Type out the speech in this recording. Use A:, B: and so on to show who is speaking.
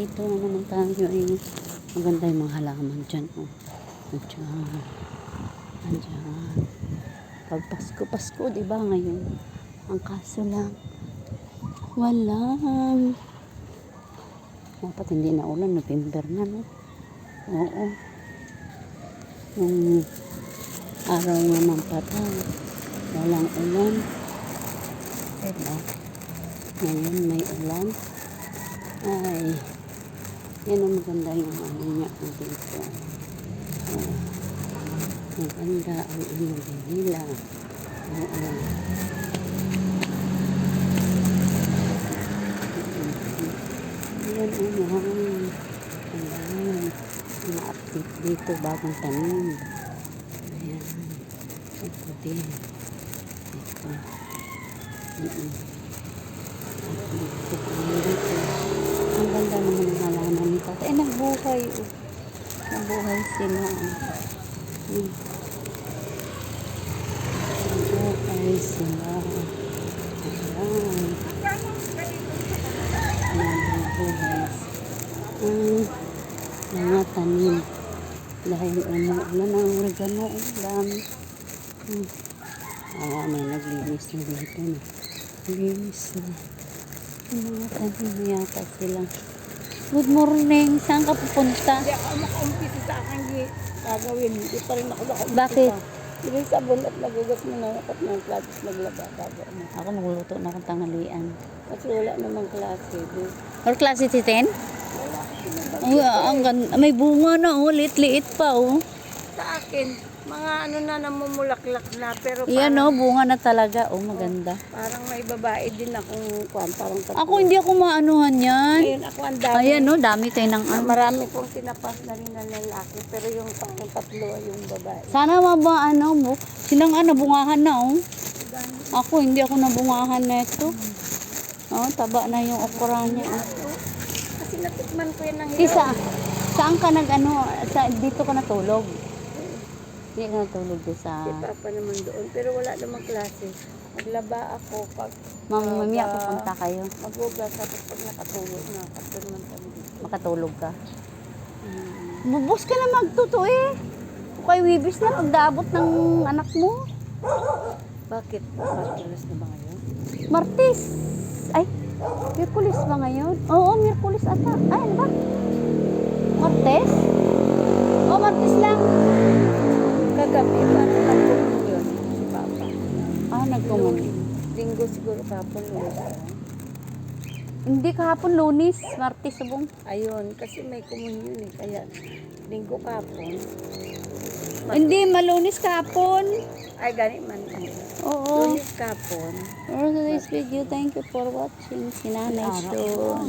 A: dito na naman tayo eh. Maganda yung mga halaman dyan. Oh. Andyan. Andyan. Pag Pasko, diba ngayon? Ang kaso lang, walang. Dapat hindi na ulan, November na, no? Oo. Yung araw naman patay, walang ulan. Diba? Ngayon may ulan. Ay, yan ang maganda yung ano niya dito. Oh, maganda ang ano nila. Oo. Ayan, ayan. Na-update dito, bagong tanim. Ayan. Ito din. Ito. Ang ganda naman ng halaman nito. Eh, nagbuhay. Nabuhay sila. Nagbuhay sila. Ayan. Nabubuhay. Mga tanim. Dahil umuulan ang oregano. Dami. May naglinis na dito na. Naglinis na. Mga tanim na yata sila. Good morning. Saan ka pupunta?
B: Hindi ako makaumpisa sa akin gagawin. Hindi pa rin ako nakaumpisa.
A: Bakit?
B: Hindi sabon at nagugas mo na at ng platos naglaba bago mo.
A: Ako nagluto na akong tanghalian.
B: Kasi wala namang klase.
A: Or klase si Ten?
B: Wala.
A: Ay, ang ganda. May bunga na oh. Liit-liit pa oh.
B: Sa akin, mga ano na namumulaklak na. Pero
A: Yan
B: parang,
A: oh, bunga na talaga. Oh, maganda.
B: parang may babae din akong kwan. Parang tatlo.
A: Ako hindi ako maanuhan yan.
B: Ayun, ako ang dami.
A: Ayan oh, dami kayo ng ano.
B: Marami pong tinapas na rin na lalaki. Pero yung tatlo ay yung babae.
A: Sana maba ano mo. Silang bungahan na oh. Ako hindi ako nabungahan na ito. Oh, taba na yung okra niya. Oh.
B: Kasi natikman ko yan ng
A: Kisa, saan ka dito ka natulog? Hindi ka natulog doon sa...
B: Si Papa naman doon. Pero wala namang klase. Maglaba ako pag...
A: Mamaya pupunta kayo.
B: Magugas. Tapos pag nakatulog na. Kapag naman kami dito.
A: Makatulog ka. Bubos ka na magtuto eh. Kay Wibis na pagdaabot ng anak mo.
B: Bakit? Martiris na ba ngayon?
A: Martis. Ay, Miyerkules ba ngayon? Oo, Miyerkules ata. Ay, ano ba? Martes? Oo, Martes lang.
B: Kagabi, parang nagkumun yun. Si Papa.
A: Ah, nagkumun.
B: Linggo siguro kapon.
A: Hindi kahapon Lunes, Martes subong.
B: Ayun, kasi may komunyon eh. Kaya linggo kapon.
A: Hindi, malunis kahapon.
B: Ay, gani man.
A: Oo.
B: Lunes kapon.
A: For today's video, thank you for watching. Si Nanay Sean.